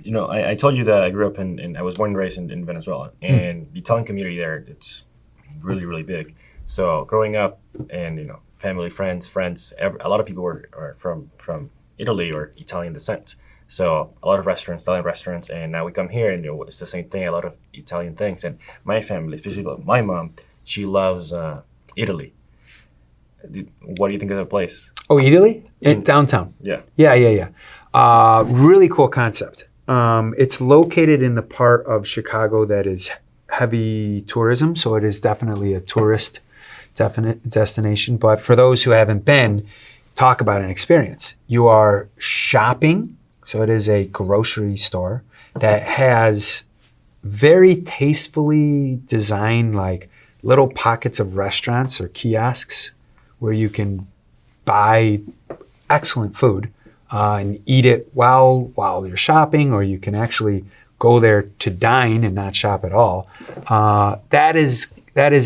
I told you that I grew up I was born and raised in Venezuela, and the Italian community there, it's really, really big. So growing up, and family, friends, a lot of people are from Italy or Italian descent. So a lot of Italian restaurants, and now we come here and it's the same thing, a lot of Italian things. And my family, specifically my mom, she loves Italy. What do you think of the place? Oh, Italy? In downtown? Yeah. Yeah. Really cool concept. It's located in the part of Chicago that is heavy tourism, so it is definitely a tourist destination. But for those who haven't been, talk about an experience. You are shopping, so it is a grocery store that has very tastefully designed like little pockets of restaurants or kiosks where you can buy excellent food and eat it while you're shopping, or you can actually go there to dine and not shop at all. That is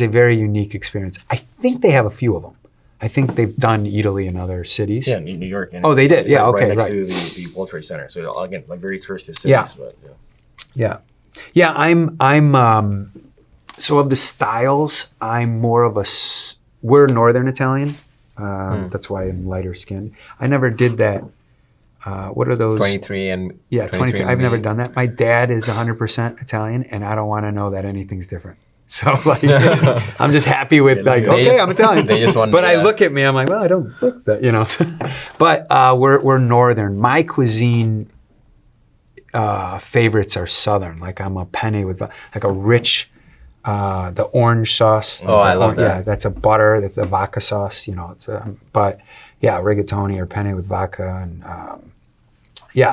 a very unique experience. I think they have a few of them. I think they've done Italy in other cities. Yeah, in New York. And they did. Yeah, okay, right. Next right. to the World Trade Center. So again, like very touristy cities. Yeah. I'm so of the styles, I'm more of we're Northern Italian. That's why I'm lighter skinned. I never did that. What are those? 23 and yeah, 23. I've never done that. My dad is 100% Italian, and I don't want to know that anything's different. So like, I'm just happy with I'm Italian. They just want, but I look at me, I'm like, well, I don't look that, But we're Northern. My cuisine favorites are Southern. Like I'm a penne with like a rich, the orange sauce. I love that. Yeah, that's a butter. That's a vodka sauce. It's but yeah, rigatoni or penne with vodka and the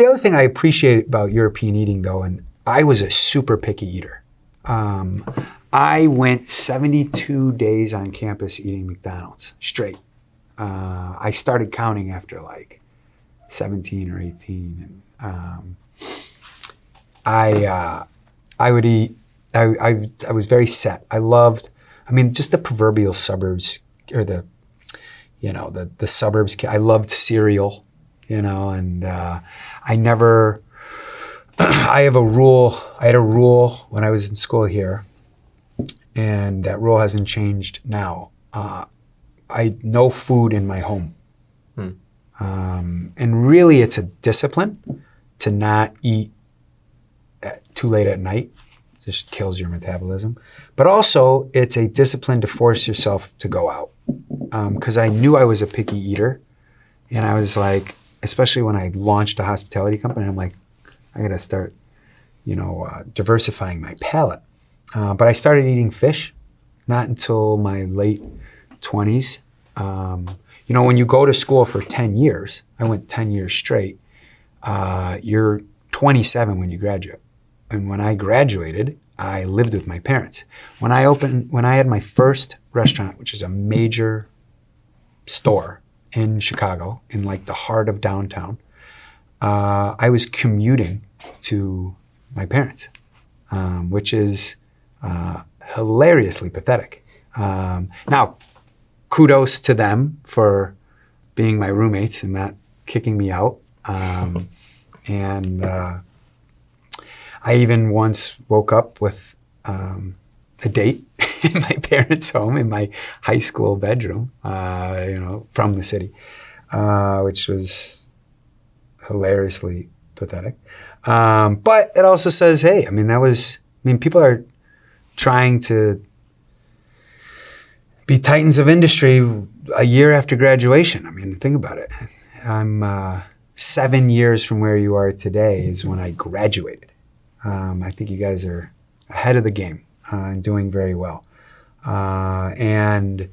other thing I appreciate about European eating though, and I was a super picky eater. I went 72 days on campus eating McDonald's straight. I started counting after like 17 or 18, and I would eat. I was very set. Just the proverbial suburbs or the suburbs. I loved cereal, and I never. I had a rule when I was in school here, and that rule hasn't changed now. No food in my home. And really it's a discipline to not eat too late at night. It just kills your metabolism. But also it's a discipline to force yourself to go out. Because I knew I was a picky eater, and I was like, especially when I launched a hospitality company, I'm like, I got to start, diversifying my palate. But I started eating fish, not until my late 20s. When you go to school for 10 years, I went 10 years straight, you're 27 when you graduate. And when I graduated, I lived with my parents. When I had my first restaurant, which is a major store in Chicago, in like the heart of downtown, I was commuting to my parents, which is hilariously pathetic. Now, kudos to them for being my roommates and not kicking me out. And I even once woke up with a date in my parents' home in my high school bedroom, from the city, which was hilariously pathetic. But it also says, hey, people are trying to be titans of industry a year after graduation. Think about it. I'm 7 years from where you are today is when I graduated. I think you guys are ahead of the game and doing very well. And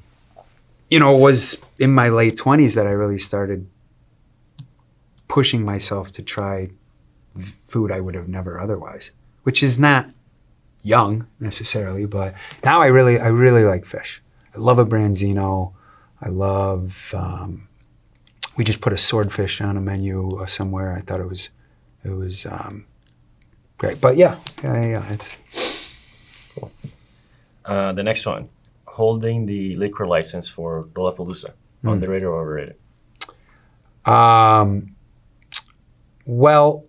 it was in my late 20s that I really started pushing myself to try food I would have never otherwise, which is not young necessarily, but now I really like fish. I love a branzino. I love, we just put a swordfish on a menu somewhere. I thought it was great. But yeah, it's cool. The next one, holding the liquor license for Lollapalooza, underrated or overrated? Well,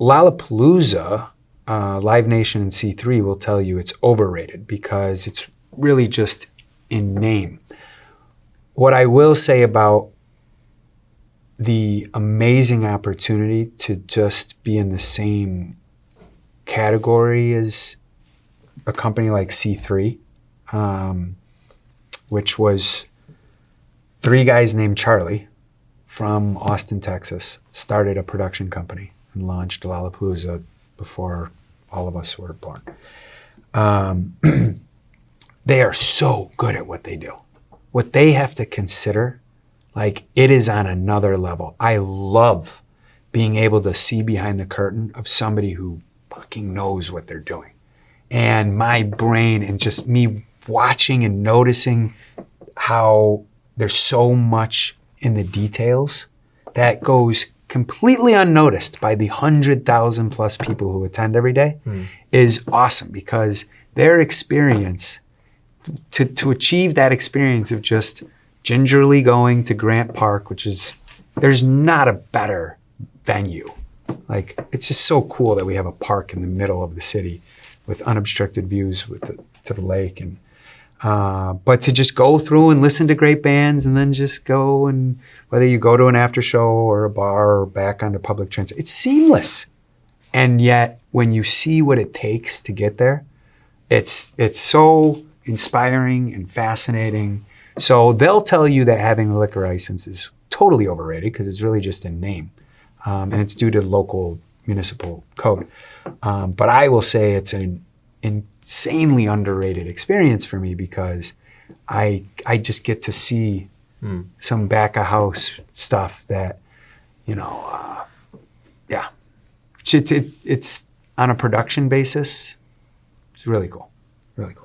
Lollapalooza, Live Nation and C3 will tell you it's overrated because it's really just in name. What I will say about the amazing opportunity to just be in the same category as a company like C3, which was 3 guys named Charlie from Austin, Texas, started a production company and launched Lollapalooza before all of us were born. They are so good at what they do. What they have to consider, like, it is on another level. I love being able to see behind the curtain of somebody who fucking knows what they're doing. And my brain and just me watching and noticing how there's so much in the details that goes completely unnoticed by the 100,000 plus people who attend every day is awesome, because their experience, to achieve that experience of just gingerly going to Grant Park, which is, there's not a better venue. Like, it's just so cool that we have a park in the middle of the city with unobstructed views to the lake. And but to just go through and listen to great bands and then just go, and whether you go to an after show or a bar or back onto public transit, it's seamless. And yet when you see what it takes to get there, it's so inspiring and fascinating. So they'll tell you that having a liquor license is totally overrated because it's really just a name. And it's due to local municipal code. But I will say it's an insanely underrated experience for me, because I just get to see some back of house stuff that, yeah. It's on a production basis. It's really cool. Really cool.